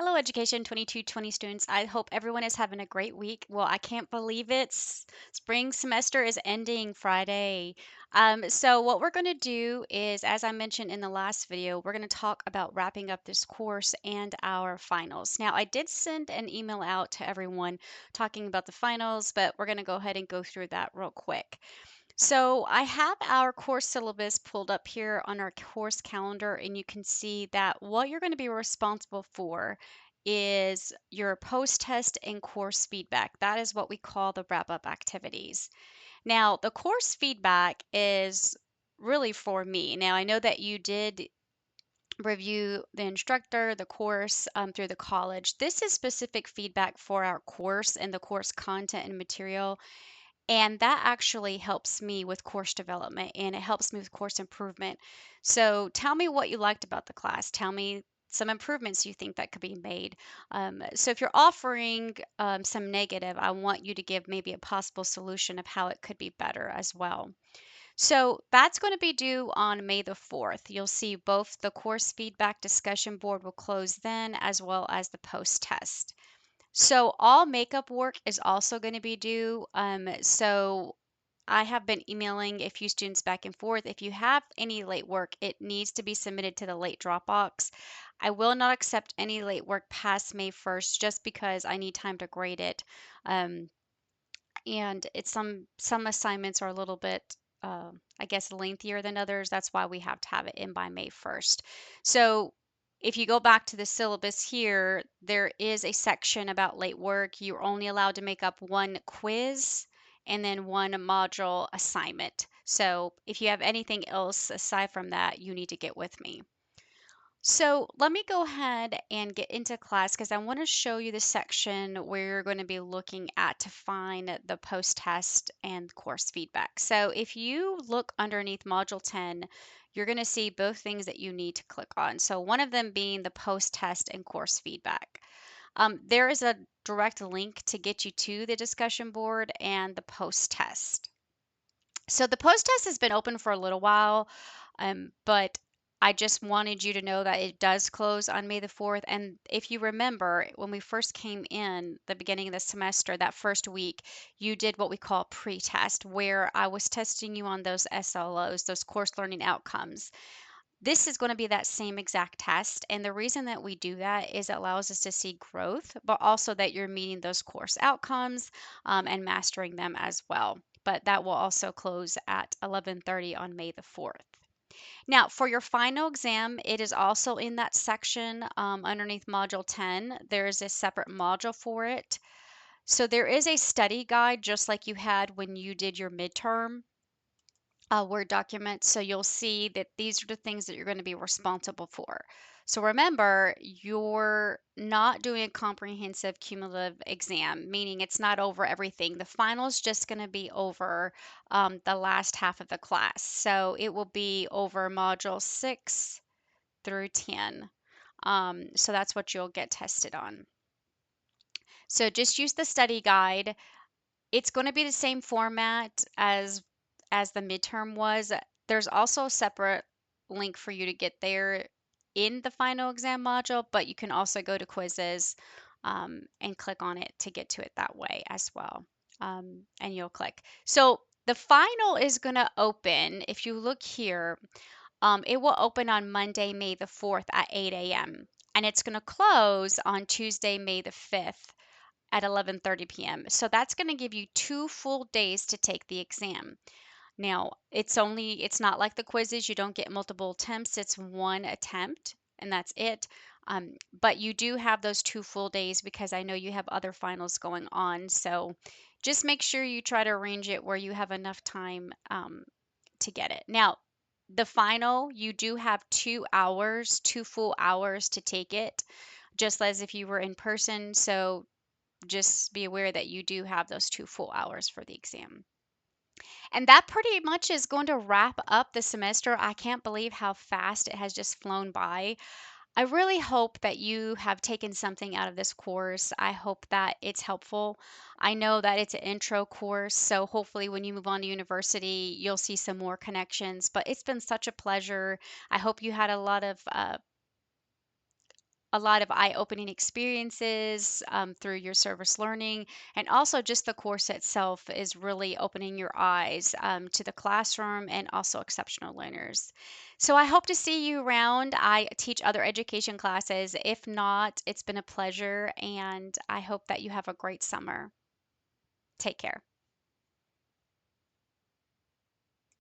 Hello, Education 2220 students. I hope everyone is having a great week. Well, I can't believe it. Spring semester is ending Friday. So what we're going to do is, as I mentioned in the last video, we're going to talk about wrapping up this course and our finals. Now, I did send an email out to everyone talking about the finals, but we're going to go ahead and go through that real quick. So I have our course syllabus pulled up here on our course calendar, and you can see that what you're going to be responsible for is your post-test and course feedback. That is what we call the wrap-up activities. Now, the course feedback is really for me. Now, I know that you did review the instructor, the course through the college. This is specific feedback for our course and the course content and material, and that actually helps me with course development and it helps me with course improvement. So tell me what you liked about the class. Tell me some improvements you think that could be made. So if you're offering some negative, I want you to give maybe a possible solution of how it could be better as well. So that's going to be due on May the 4th. You'll see both the course feedback discussion board will close then, as well as the post test. So all makeup work is also going to be due. So I have been emailing a few students back and forth. If you have any late work, it needs to be submitted to the late drop box. I will not accept any late work past May 1st just because I need time to grade it. Um, and it's some assignments are a little bit I guess lengthier than others. That's why we have to have it in by May 1st. So if you go back to the syllabus here, there is a section about late work. You're only allowed to make up one quiz and then one module assignment. So if you have anything else aside from that, you need to get with me. So let me go ahead and get into class because I want to show you the section where you're going to be looking at to find the post-test and course feedback. So if you look underneath Module 10, you're going to see both things that you need to click on. So one of them being the post-test and course feedback. There is a direct link to get you to the discussion board and the post-test. So the post-test has been open for a little while, but I just wanted you to know that it does close on May the 4th. And if you remember, when we first came in the beginning of the semester, that first week, you did what we call pre-test, where I was testing you on those SLOs, those course learning outcomes. This is going to be that same exact test. And the reason that we do that is it allows us to see growth, but also that you're meeting those course outcomes and mastering them as well. But that will also close at 11:30 on May the 4th. Now, for your final exam, it is also in that section underneath Module 10. There is a separate module for it. So there is a study guide, just like you had when you did your midterm Word document. So you'll see that these are the things that you're going to be responsible for. So remember, you're not doing a comprehensive cumulative exam, meaning it's not over everything. The final is just going to be over the last half of the class. So it will be over module 6 through 10. So that's what you'll get tested on. So just use the study guide. It's going to be the same format as the midterm was. There's also a separate link for you to get there in the final exam module, but you can also go to quizzes and click on it to get to it that way as well. And you'll click. So the final is going to open, if you look here, it will open on Monday, May the 4th at 8 a.m. And it's going to close on Tuesday, May the 5th at 11:30 p.m. So that's going to give you 2 full days to take the exam. Now, it's not like the quizzes, you don't get multiple attempts, it's one attempt and that's it. But you do have those 2 full days because I know you have other finals going on. So just make sure you try to arrange it where you have enough time to get it. Now, the final, you do have 2 hours, 2 full hours to take it, just as if you were in person. So just be aware that you do have those 2 full hours for the exam. And that pretty much is going to wrap up the semester. I can't believe how fast it has just flown by. I really hope that you have taken something out of this course. I hope that it's helpful. I know that it's an intro course, so hopefully when you move on to university, you'll see some more connections. But it's been such a pleasure. I hope you had a lot of a lot of eye-opening experiences through your service learning, and also just the course itself is really opening your eyes to the classroom and also exceptional learners. So I hope to see you around. I teach other education classes. If not, it's been a pleasure, and I hope that you have a great summer. Take care.